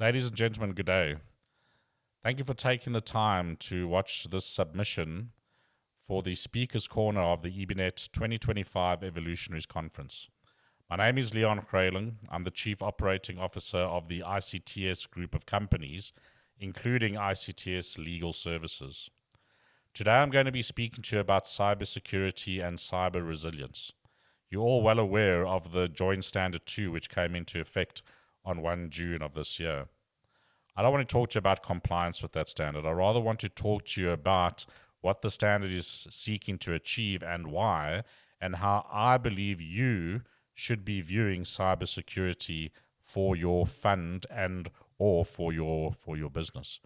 Ladies and gentlemen, good day. Thank you for taking the time to watch this submission for the Speaker's Corner of the EBNet 2025 Evolutionaries Conference. My name is Leon Kralin. I'm the Chief Operating Officer of the ICTS group of companies, including ICTS Legal Services. Today I'm going to be speaking to you about cybersecurity and cyber resilience. You're all well aware of the Joint Standard 2, which came into effect on 1 June of this year. I don't want to talk to you about compliance with that standard. I rather want to talk to you about what the standard is seeking to achieve and why, and how I believe you should be viewing cybersecurity for your fund and or for your business.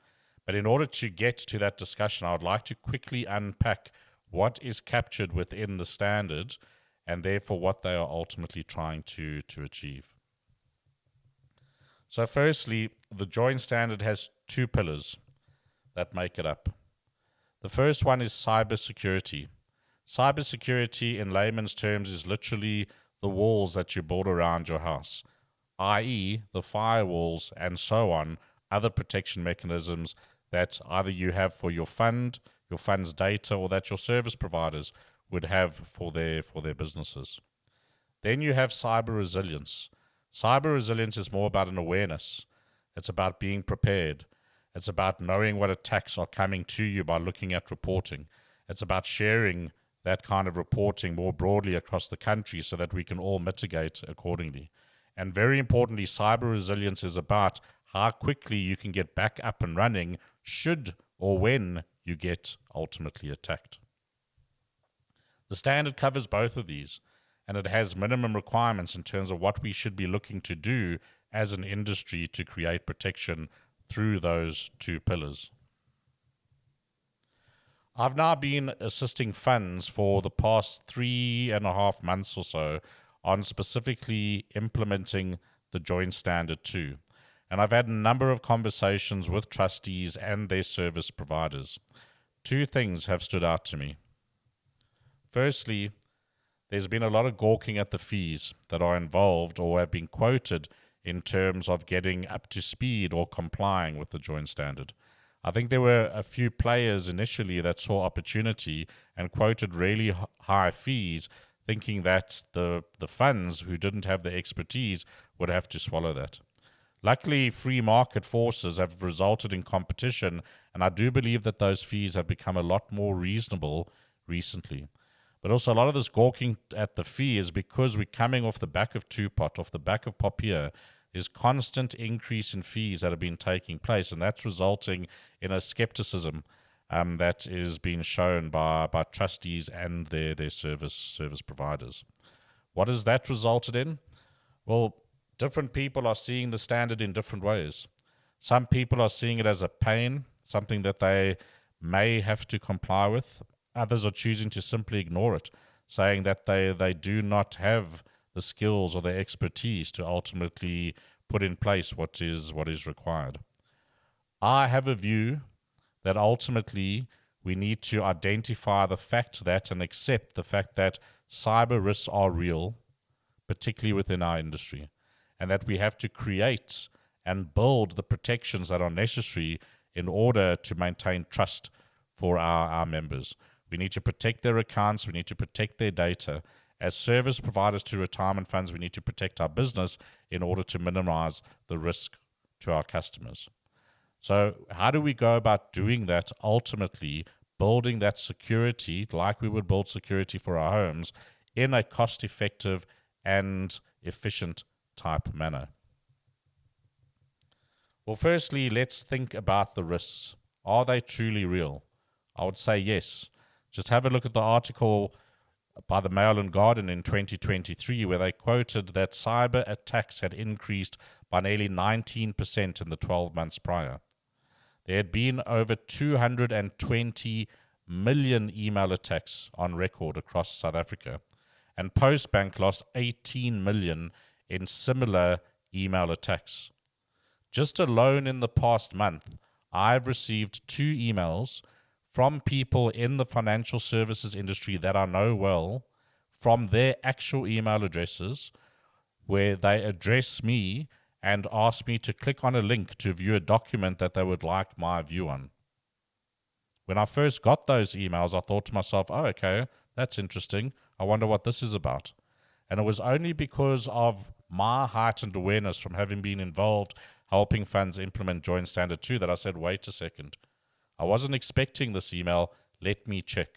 But in order to get to that discussion, I would like to quickly unpack what is captured within the standard and therefore what they are ultimately trying to achieve. So firstly, the Joint Standard has two pillars that make it up. The first one is cybersecurity. Cybersecurity, in layman's terms, is literally the walls that you build around your house, i.e. the firewalls and so on, other protection mechanisms that either you have for your fund's data, or that your service providers would have for their businesses. Then you have cyber resilience. Cyber resilience is more about an awareness. It's about being prepared. It's about knowing what attacks are coming to you by looking at reporting. It's about sharing that kind of reporting more broadly across the country so that we can all mitigate accordingly. And very importantly, cyber resilience is about how quickly you can get back up and running should or when you get ultimately attacked. The standard covers both of these, and it has minimum requirements in terms of what we should be looking to do as an industry to create protection through those two pillars. I've now been assisting funds for the past 3.5 months or so on specifically implementing the Joint Standard 2. And I've had a number of conversations with trustees and their service providers. Two things have stood out to me. Firstly, there's been a lot of gawking at the fees that are involved or have been quoted in terms of getting up to speed or complying with the Joint Standard. I think there were a few players initially that saw opportunity and quoted really high fees, thinking that the funds who didn't have the expertise would have to swallow that. Luckily, free market forces have resulted in competition, and I do believe that those fees have become a lot more reasonable recently. But also a lot of this gawking at the fee is because we're coming off the back of Two-Pot, off the back of Poppy. There's constant increase in fees that have been taking place, and that's resulting in a skepticism that is being shown by trustees and their service providers. What has that resulted in? Well, different people are seeing the standard in different ways. Some people are seeing it as a pain, something that they may have to comply with. Others are choosing to simply ignore it, saying that they do not have the skills or the expertise to ultimately put in place what is required. I have a view that ultimately we need to identify the fact that and accept the fact that cyber risks are real, particularly within our industry, and that we have to create and build the protections that are necessary in order to maintain trust for our members. We need to protect their accounts. We need to protect their data. As service providers to retirement funds, we need to protect our business in order to minimize the risk to our customers. So how do we go about doing that? Ultimately, building that security like we would build security for our homes in a cost-effective and efficient type manner. Well, firstly, let's think about the risks. Are they truly real? I would say yes. Just have a look at the article by the Mail and Guardian in 2023, where they quoted that cyber attacks had increased by nearly 19% in the 12 months prior. There had been over 220 million email attacks on record across South Africa, and Postbank lost 18 million in similar email attacks. Just alone in the past month, I've received 2 emails from people in the financial services industry that I know well, from their actual email addresses, where they address me and asked me to click on a link to view a document that they would like my view on. When I first got those emails, I thought to myself, oh, okay, that's interesting. I wonder what this is about. And it was only because of my heightened awareness from having been involved helping funds implement Joint Standard 2 that I said, wait a second. I wasn't expecting this email. Let me check.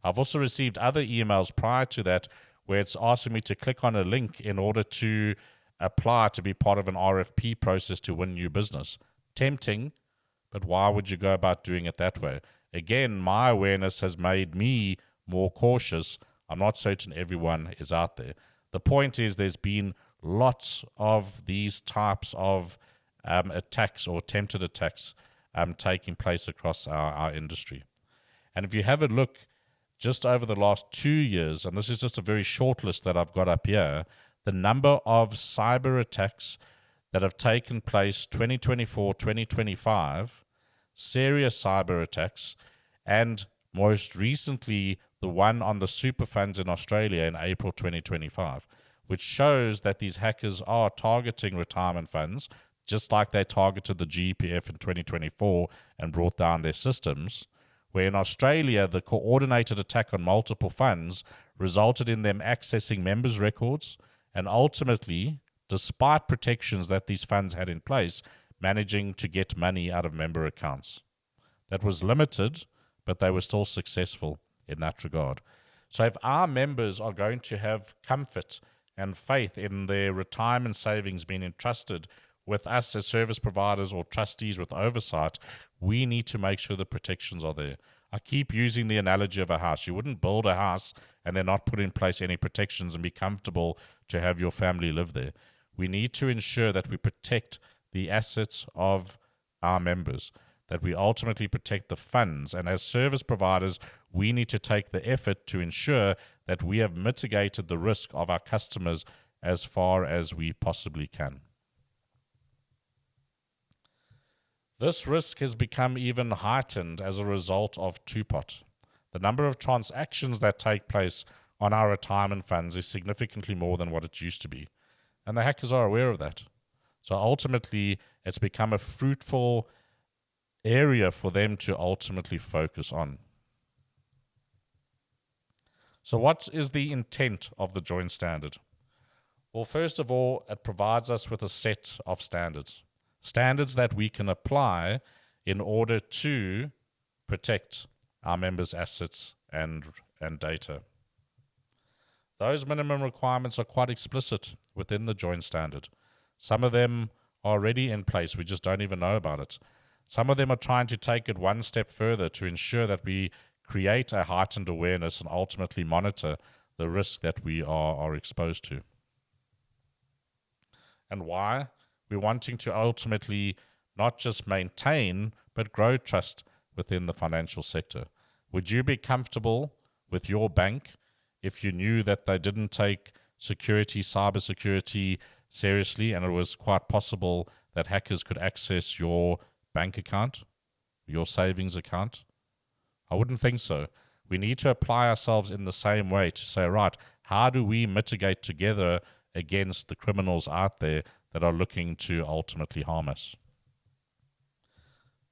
I've also received other emails prior to that where it's asking me to click on a link in order to apply to be part of an RFP process to win new business. Tempting, but why would you go about doing it that way? Again, my awareness has made me more cautious. I'm not certain everyone is out there. The point is there's been lots of these types of attacks or attempted attacks taking place across our industry. And if you have a look just over the last 2 years, and this is just a very short list that I've got up here, the number of cyber attacks that have taken place 2024, 2025, serious cyber attacks, and most recently the one on the super funds in Australia in April 2025, which shows that these hackers are targeting retirement funds, just like they targeted the GEPF in 2024 and brought down their systems, where in Australia the coordinated attack on multiple funds resulted in them accessing members' records and ultimately, despite protections that these funds had in place, managing to get money out of member accounts. That was limited, but they were still successful in that regard. So if our members are going to have comfort and faith in their retirement savings being entrusted with us as service providers or trustees with oversight, we need to make sure the protections are there. I keep using the analogy of a house. You wouldn't build a house and then not put in place any protections and be comfortable to have your family live there. We need to ensure that we protect the assets of our members, that we ultimately protect the funds. And as service providers, we need to take the effort to ensure that we have mitigated the risk of our customers as far as we possibly can. This risk has become even heightened as a result of two-pot. The number of transactions that take place on our retirement funds is significantly more than what it used to be. And the hackers are aware of that. So ultimately, it's become a fruitful area for them to ultimately focus on. So what is the intent of the Joint Standard? Well, first of all, it provides us with a set of standards. Standards that we can apply in order to protect our members' assets and data. Those minimum requirements are quite explicit within the Joint Standard. Some of them are already in place, we just don't even know about it. Some of them are trying to take it one step further to ensure that we create a heightened awareness and ultimately monitor the risk that we are exposed to. And why? We're wanting to ultimately not just maintain, but grow trust within the financial sector. Would you be comfortable with your bank if you knew that they didn't take security, cybersecurity seriously, and it was quite possible that hackers could access your bank account, your savings account? I wouldn't think so. We need to apply ourselves in the same way to say, right, how do we mitigate together against the criminals out there that are looking to ultimately harm us?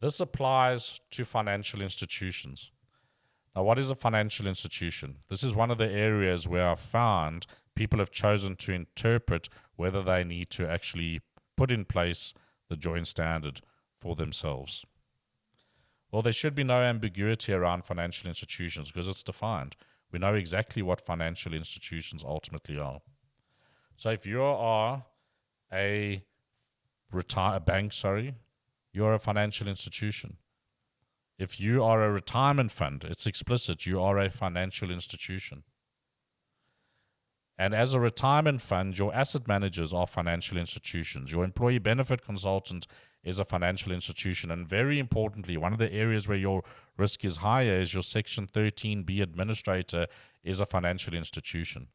This applies to financial institutions. Now, what is a financial institution? This is one of the areas where I've found people have chosen to interpret whether they need to actually put in place the Joint Standard for themselves. Well, there should be no ambiguity around financial institutions because it's defined. We know exactly what financial institutions ultimately are. So if you are a bank, you're a financial institution. If you are a retirement fund, it's explicit, you are a financial institution. And as a retirement fund, your asset managers are financial institutions. Your employee benefit consultant is a financial institution. And very importantly, one of the areas where your risk is higher is your Section 13B administrator is a financial institution.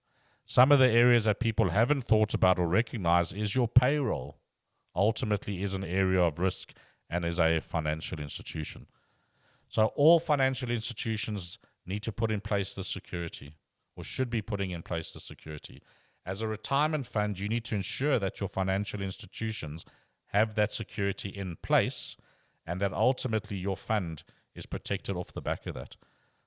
Some of the areas that people haven't thought about or recognized is your payroll. Ultimately is an area of risk and is a financial institution. So all financial institutions need to put in place the security, or should be putting in place the security. As a retirement fund, you need to ensure that your financial institutions have that security in place and that ultimately your fund is protected off the back of that.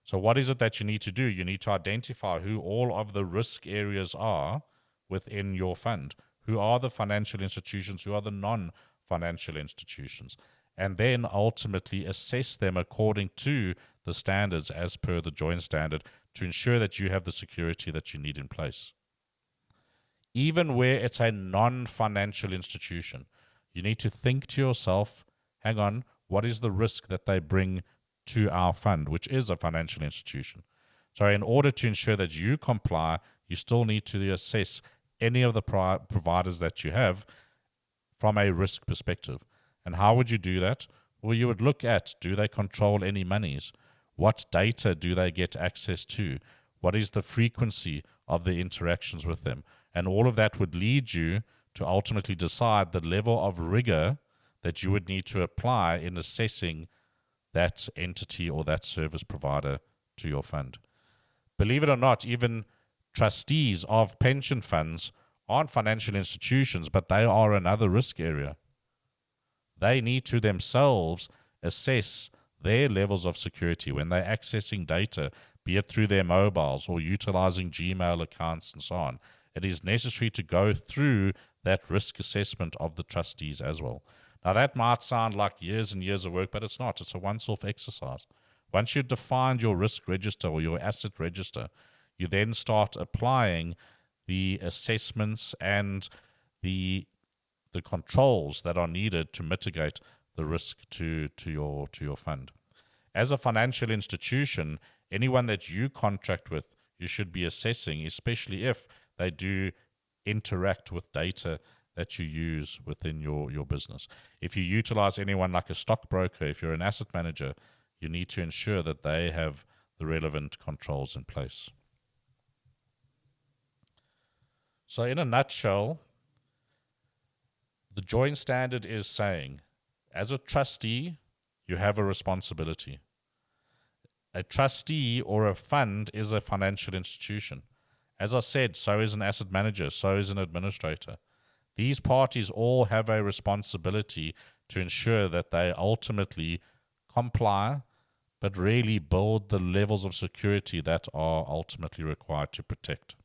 So what is it that you need to do? You need to identify who all of the risk areas are within your fund. Who are the financial institutions? Who are the non-financial institutions? And then ultimately assess them according to the standards as per the joint standard to ensure that you have the security that you need in place. Even where it's a non-financial institution, you need to think to yourself, hang on, what is the risk that they bring to our fund, which is a financial institution? So in order to ensure that you comply, you still need to assess any of the providers that you have from a risk perspective. And how would you do that? Well, you would look at, do they control any monies? What data do they get access to? What is the frequency of the interactions with them? And all of that would lead you to ultimately decide the level of rigor that you would need to apply in assessing that entity or that service provider to your fund. Believe it or not, even trustees of pension funds aren't financial institutions, but they are another risk area. They need to themselves assess their levels of security when they're accessing data, be it through their mobiles or utilizing Gmail accounts and so on. It is necessary to go through that risk assessment of the trustees as well. Now, that might sound like years and years of work, but it's not. It's a once-off exercise. Once you've defined your risk register or your asset register, you then start applying the assessments and the controls that are needed to mitigate the risk to your fund. As a financial institution, anyone that you contract with, you should be assessing, especially if they do interact with data that you use within your business. If you utilize anyone like a stockbroker, if you're an asset manager, you need to ensure that they have the relevant controls in place. So in a nutshell, the joint standard is saying, as a trustee, you have a responsibility. A trustee or a fund is a financial institution. As I said, so is an asset manager, so is an administrator. These parties all have a responsibility to ensure that they ultimately comply, but really build the levels of security that are ultimately required to protect.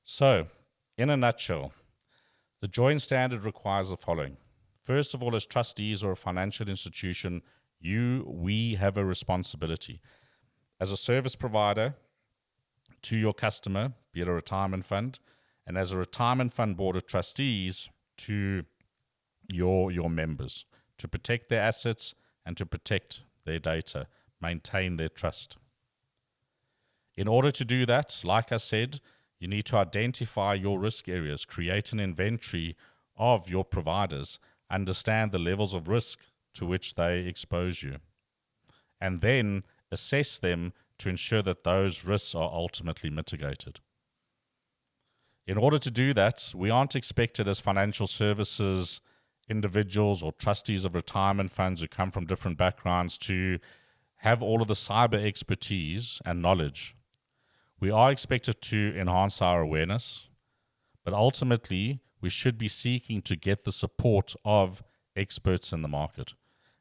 So, in a nutshell, the joint standard requires the following. First of all, as trustees or a financial institution, we have a responsibility. As a service provider to your customer, be it a retirement fund, and as a retirement fund board of trustees to your members, to protect their assets and to protect their data, maintain their trust. In order to do that, like I said, you need to identify your risk areas, create an inventory of your providers, understand the levels of risk to which they expose you, and then assess them to ensure that those risks are ultimately mitigated. In order to do that, we aren't expected as financial services individuals or trustees of retirement funds who come from different backgrounds to have all of the cyber expertise and knowledge. We are expected to enhance our awareness, but ultimately we should be seeking to get the support of experts in the market.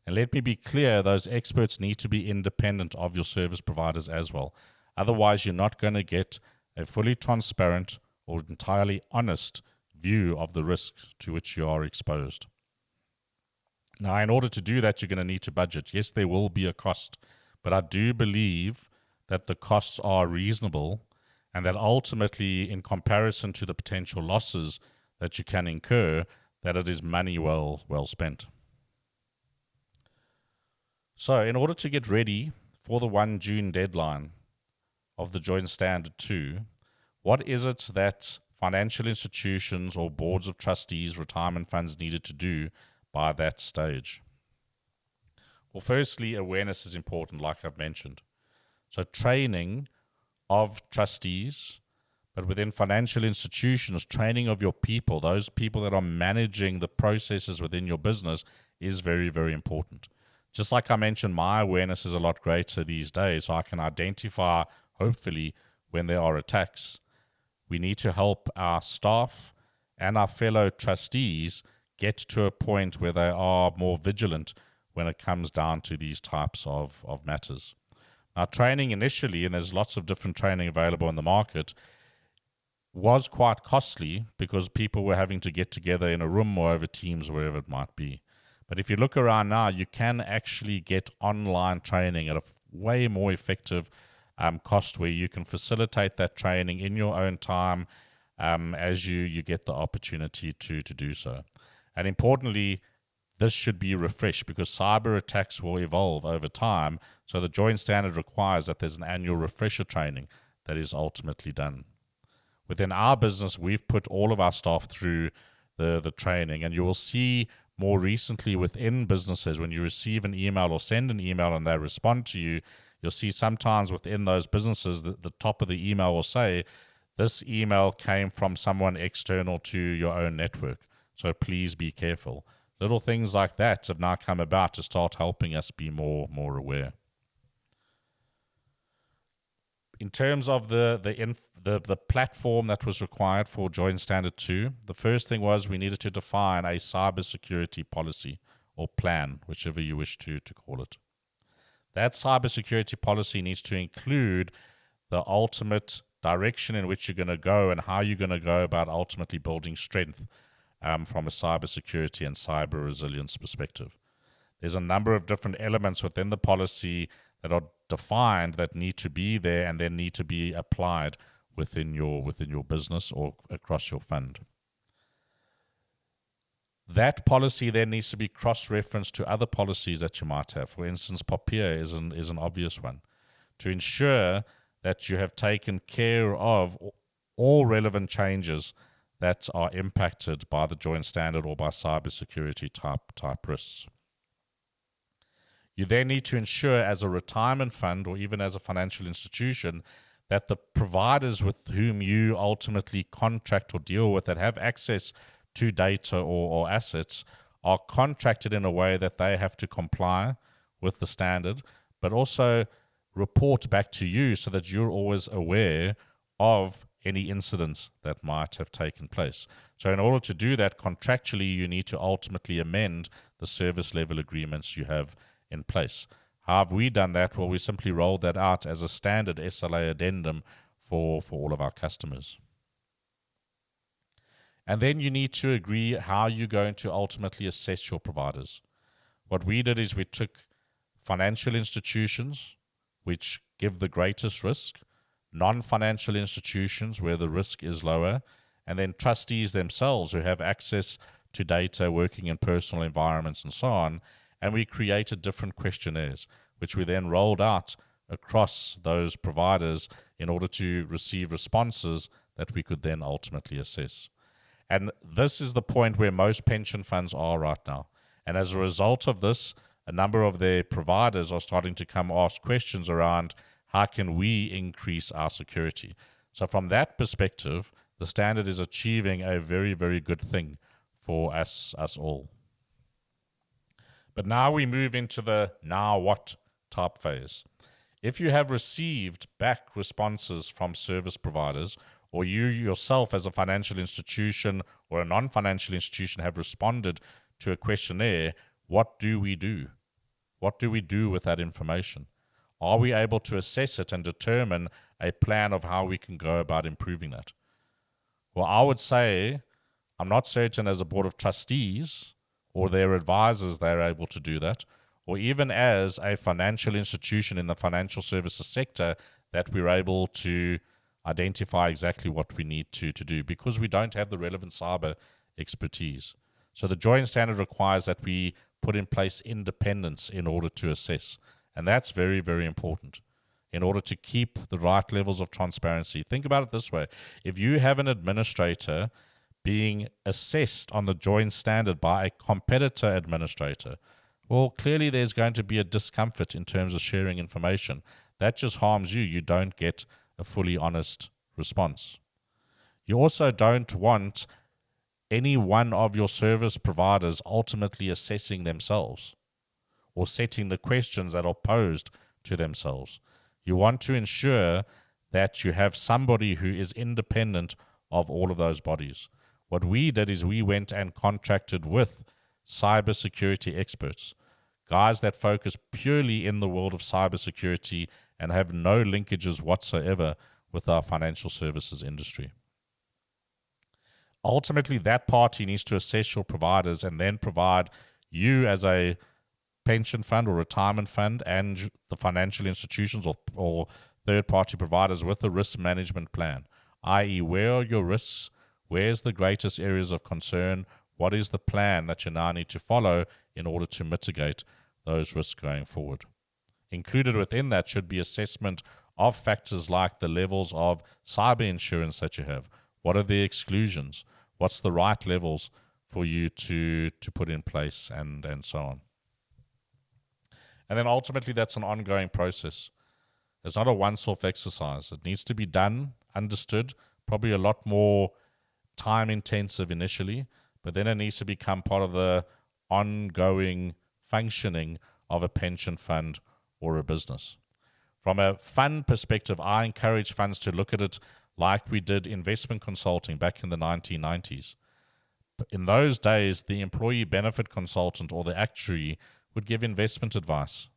And let me be clear, those experts need to be independent of your service providers as well. Otherwise, you're not going to get a fully transparent or entirely honest view of the risks to which you are exposed. Now, in order to do that, you're going to need to budget. Yes, there will be a cost, but I do believe that the costs are reasonable and that ultimately, in comparison to the potential losses that you can incur, that it is money well spent. So, in order to get ready for the 1 June deadline of the Joint Standard 2, what is it that financial institutions or boards of trustees, retirement funds needed to do by that stage? Well, firstly, awareness is important, like I've mentioned. So training of trustees, but within financial institutions, training of your people, those people that are managing the processes within your business, is very, very important. Just like I mentioned, my awareness is a lot greater these days, so I can identify, hopefully, when there are attacks. We need to help our staff and our fellow trustees get to a point where they are more vigilant when it comes down to these types of matters. Now, training initially, and there's lots of different training available in the market, was quite costly because people were having to get together in a room or over Teams, wherever it might be. But if you look around now, you can actually get online training at a way more effective cost, where you can facilitate that training in your own time as you get the opportunity to do so. And importantly, this should be refreshed because cyber attacks will evolve over time. So the joint standard requires that there's an annual refresher training that is ultimately done. Within our business, we've put all of our staff through the training, and you will see more recently within businesses, when you receive an email or send an email and they respond to you, you'll see sometimes within those businesses that the top of the email will say, this email came from someone external to your own network, so please be careful. Little things like that have now come about to start helping us be more aware. In terms of the platform that was required for Joint Standard 2, the first thing was we needed to define a cybersecurity policy or plan, whichever you wish to call it. That cybersecurity policy needs to include the ultimate direction in which you're going to go and how you're going to go about ultimately building strength from a cybersecurity and cyber resilience perspective. There's a number of different elements within the policy that are defined that need to be there and then need to be applied within your business or across your fund. That policy then needs to be cross-referenced to other policies that you might have. For instance, POPIA is an obvious one, to ensure that you have taken care of all relevant changes that are impacted by the joint standard or by cybersecurity type risks. You then need to ensure, as a retirement fund or even as a financial institution, that the providers with whom you ultimately contract or deal with that have access to data or assets are contracted in a way that they have to comply with the standard, but also report back to you so that you're always aware of any incidents that might have taken place. So in order to do that, contractually, you need to ultimately amend the service level agreements you have in place. How have we done that? Well, we simply rolled that out as a standard SLA addendum for all of our customers. And then you need to agree how you're going to ultimately assess your providers. What we did is we took financial institutions, which give the greatest risk, non-financial institutions where the risk is lower, and then trustees themselves who have access to data, working in personal environments and so on, and we created different questionnaires, which we then rolled out across those providers in order to receive responses that we could then ultimately assess. And this is the point where most pension funds are right now. And as a result of this, a number of their providers are starting to come ask questions around how can we increase our security. So from that perspective, the standard is achieving a very, very good thing for us all. But now we move into the now what type phase. If you have received back responses from service providers, or you yourself as a financial institution or a non-financial institution have responded to a questionnaire, what do we do? What do we do with that information? Are we able to assess it and determine a plan of how we can go about improving that? Well, I would say I'm not certain as a board of trustees or their advisors they're able to do that, or even as a financial institution in the financial services sector that we're able to identify exactly what we need to do, because we don't have the relevant cyber expertise. So the joint standard requires that we put in place independence in order to assess. And that's very, very important in order to keep the right levels of transparency. Think about it this way. If you have an administrator being assessed on the joint standard by a competitor administrator, well, clearly there's going to be a discomfort in terms of sharing information. That just harms you. You don't get a fully honest response. You also don't want any one of your service providers ultimately assessing themselves or setting the questions that are posed to themselves. You want to ensure that you have somebody who is independent of all of those bodies. What we did is we went and contracted with cybersecurity experts, guys that focus purely in the world of cybersecurity and have no linkages whatsoever with our financial services industry. Ultimately, that party needs to assess your providers and then provide you as a pension fund or retirement fund and the financial institutions or third-party providers with a risk management plan, i.e. where are your risks, where's the greatest areas of concern, what is the plan that you now need to follow in order to mitigate those risks going forward. Included within that should be assessment of factors like the levels of cyber insurance that you have. What are the exclusions? What's the right levels for you to put in place and so on. And then ultimately that's an ongoing process. It's not a once-off exercise. It needs to be done, understood, probably a lot more time-intensive initially, but then it needs to become part of the ongoing functioning of a pension fund or a business. From a fund perspective, I encourage funds to look at it like we did investment consulting back in the 1990s. In those days, the employee benefit consultant or the actuary would give investment advice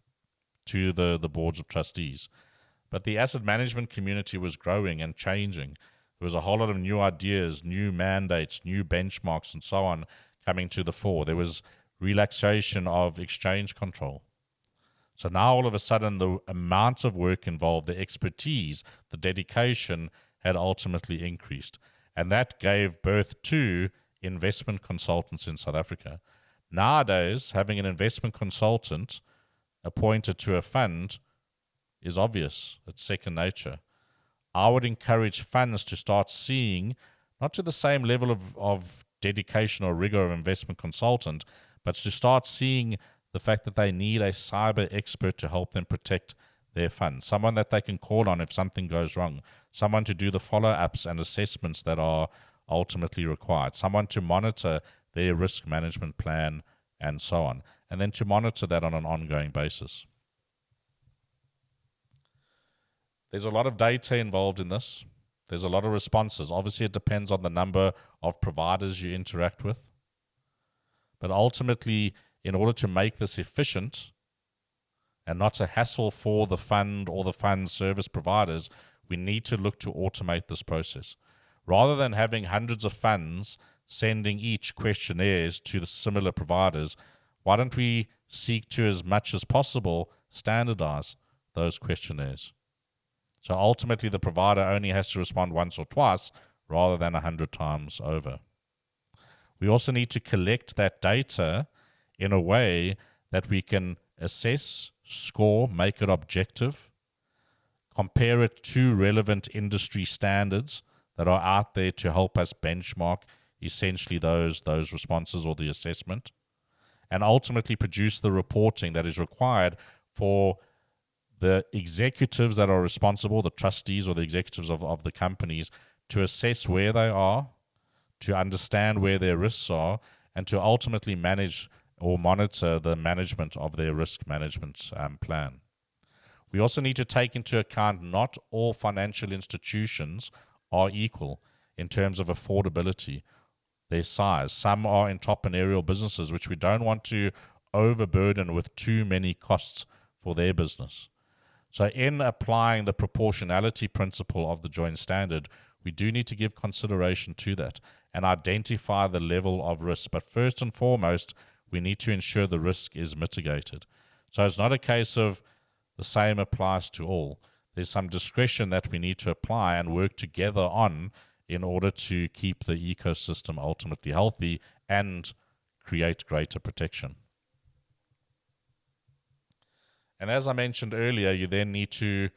to the boards of trustees. But the asset management community was growing and changing. There was a whole lot of new ideas, new mandates, new benchmarks, and so on coming to the fore. There was relaxation of exchange control. So now all of a sudden the amount of work involved, the expertise, the dedication had ultimately increased. And that gave birth to investment consultants in South Africa. Nowadays, having an investment consultant appointed to a fund is obvious. It's second nature. I would encourage funds to start seeing, not to the same level of dedication or rigor of investment consultant, but to start seeing the fact that they need a cyber expert to help them protect their funds, someone that they can call on if something goes wrong, someone to do the follow-ups and assessments that are ultimately required, someone to monitor their risk management plan and so on, and then to monitor that on an ongoing basis. There's a lot of data involved in this. There's a lot of responses. Obviously, it depends on the number of providers you interact with. But ultimately, in order to make this efficient and not a hassle for the fund or the fund service providers, we need to look to automate this process. Rather than having hundreds of funds sending each questionnaires to the similar providers, why don't we seek to, as much as possible, standardize those questionnaires? So ultimately, the provider only has to respond once or twice rather than 100 times over. We also need to collect that data in a way that we can assess, score, make it objective, compare it to relevant industry standards that are out there to help us benchmark essentially those responses or the assessment, and ultimately produce the reporting that is required for the executives that are responsible, the trustees or the executives of the companies, to assess where they are, to understand where their risks are, and to ultimately manage or monitor the management of their risk management plan. We also need to take into account not all financial institutions are equal in terms of affordability, their size. Some are entrepreneurial businesses which we don't want to overburden with too many costs for their business. So in applying the proportionality principle of the joint standard, we do need to give consideration to that and identify the level of risk. But first and foremost, we need to ensure the risk is mitigated. So it's not a case of the same applies to all. There's some discretion that we need to apply and work together on in order to keep the ecosystem ultimately healthy and create greater protection. And as I mentioned earlier, you then need to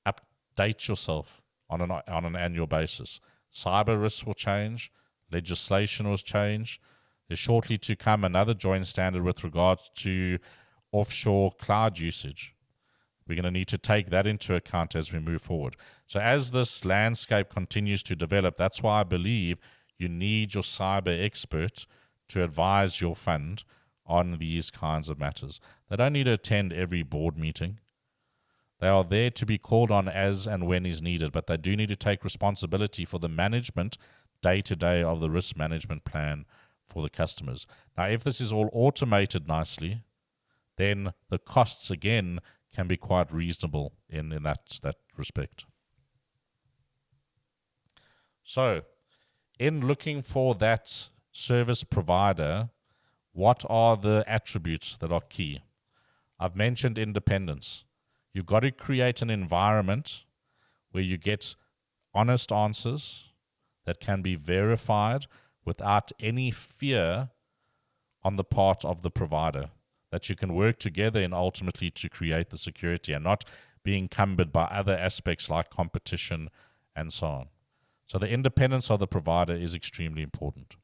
update yourself on an annual basis. Cyber risks will change. Legislation will change. There's shortly to come another joint standard with regards to offshore cloud usage. We're going to need to take that into account as we move forward. So as this landscape continues to develop, that's why I believe you need your cyber expert to advise your fund on these kinds of matters. They don't need to attend every board meeting. They are there to be called on as and when is needed, but they do need to take responsibility for the management day to day of the risk management plan for the customers. Now, if this is all automated nicely, then the costs again can be quite reasonable in that respect. So, in looking for that service provider, what are the attributes that are key? I've mentioned independence. You've got to create an environment where you get honest answers that can be verified without any fear on the part of the provider, that you can work together and ultimately to create the security and not be encumbered by other aspects like competition and so on. So the independence of the provider is extremely important.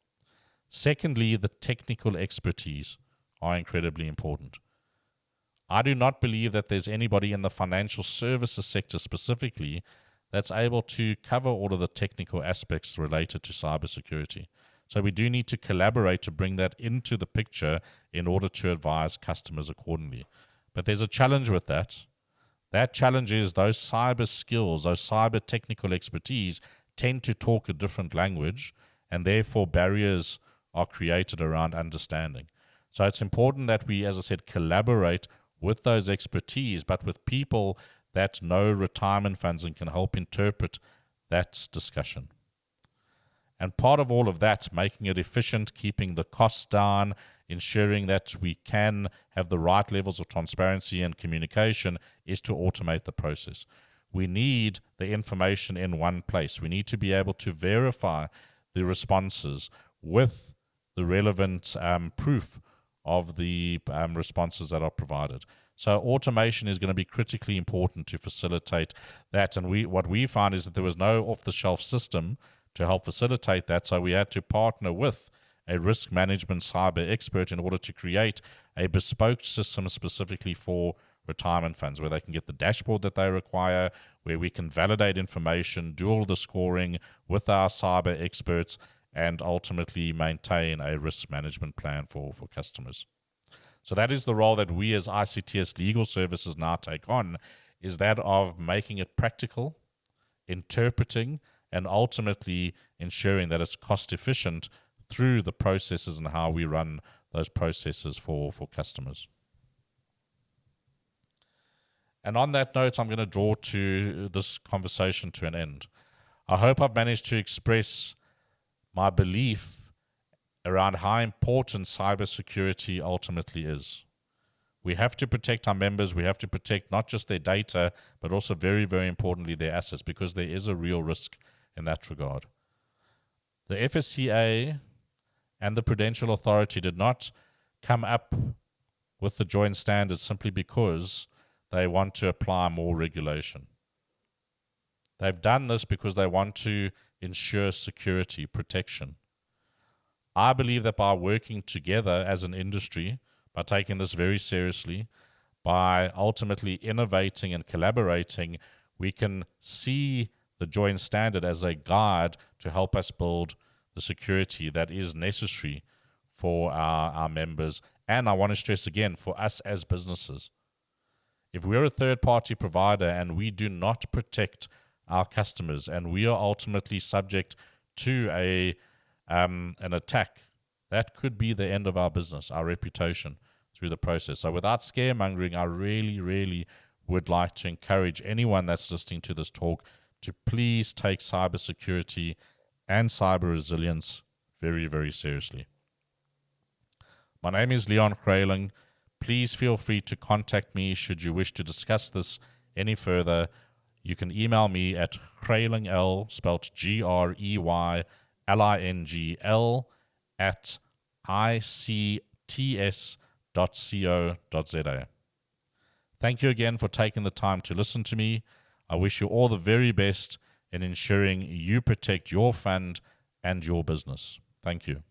Secondly, the technical expertise are incredibly important. I do not believe that there's anybody in the financial services sector specifically that's able to cover all of the technical aspects related to cybersecurity. So we do need to collaborate to bring that into the picture in order to advise customers accordingly. But there's a challenge with that. That challenge is those cyber skills, those cyber technical expertise tend to talk a different language, and therefore barriers are created around understanding. So it's important that we, as I said, collaborate with those expertise, but with people that know retirement funds and can help interpret that discussion. And part of all of that, making it efficient, keeping the costs down, ensuring that we can have the right levels of transparency and communication, is to automate the process. We need the information in one place. We need to be able to verify the responses with the relevant proof of the responses that are provided. So automation is going to be critically important to facilitate that. And what we found is that there was no off-the-shelf system to help facilitate that. So we had to partner with a risk management cyber expert in order to create a bespoke system specifically for retirement funds, where they can get the dashboard that they require, where we can validate information, do all the scoring with our cyber experts, and ultimately maintain a risk management plan for customers. So that is the role that we as ICTS Legal Services now take on, is that of making it practical, interpreting, and ultimately ensuring that it's cost efficient through the processes and how we run those processes for customers. And on that note, I'm going to draw to this conversation to an end. I hope I've managed to express my belief around how important cybersecurity ultimately is. We have to protect our members. We have to protect not just their data, but also very, very importantly, their assets, because there is a real risk in that regard. The FSCA and the Prudential Authority did not come up with the joint standards simply because they want to apply more regulation. They've done this because they want to ensure security, protection. I believe that by working together as an industry, by taking this very seriously, by ultimately innovating and collaborating, we can see the joint standard as a guide to help us build the security that is necessary for our members. And I want to stress again, for us as businesses. If we're a third-party provider and we do not protect our customers and we are ultimately subject to an attack, that could be the end of our business, our reputation through the process. So without scaremongering, I really, really would like to encourage anyone that's listening to this talk to please take cybersecurity and cyber resilience very, very seriously. My name is Leon Krailing. Please feel free to contact me should you wish to discuss this any further. You can email me at Kreylingl, spelled GREYLINGL, at ICTS.co.za. Thank you again for taking the time to listen to me. I wish you all the very best in ensuring you protect your fund and your business. Thank you.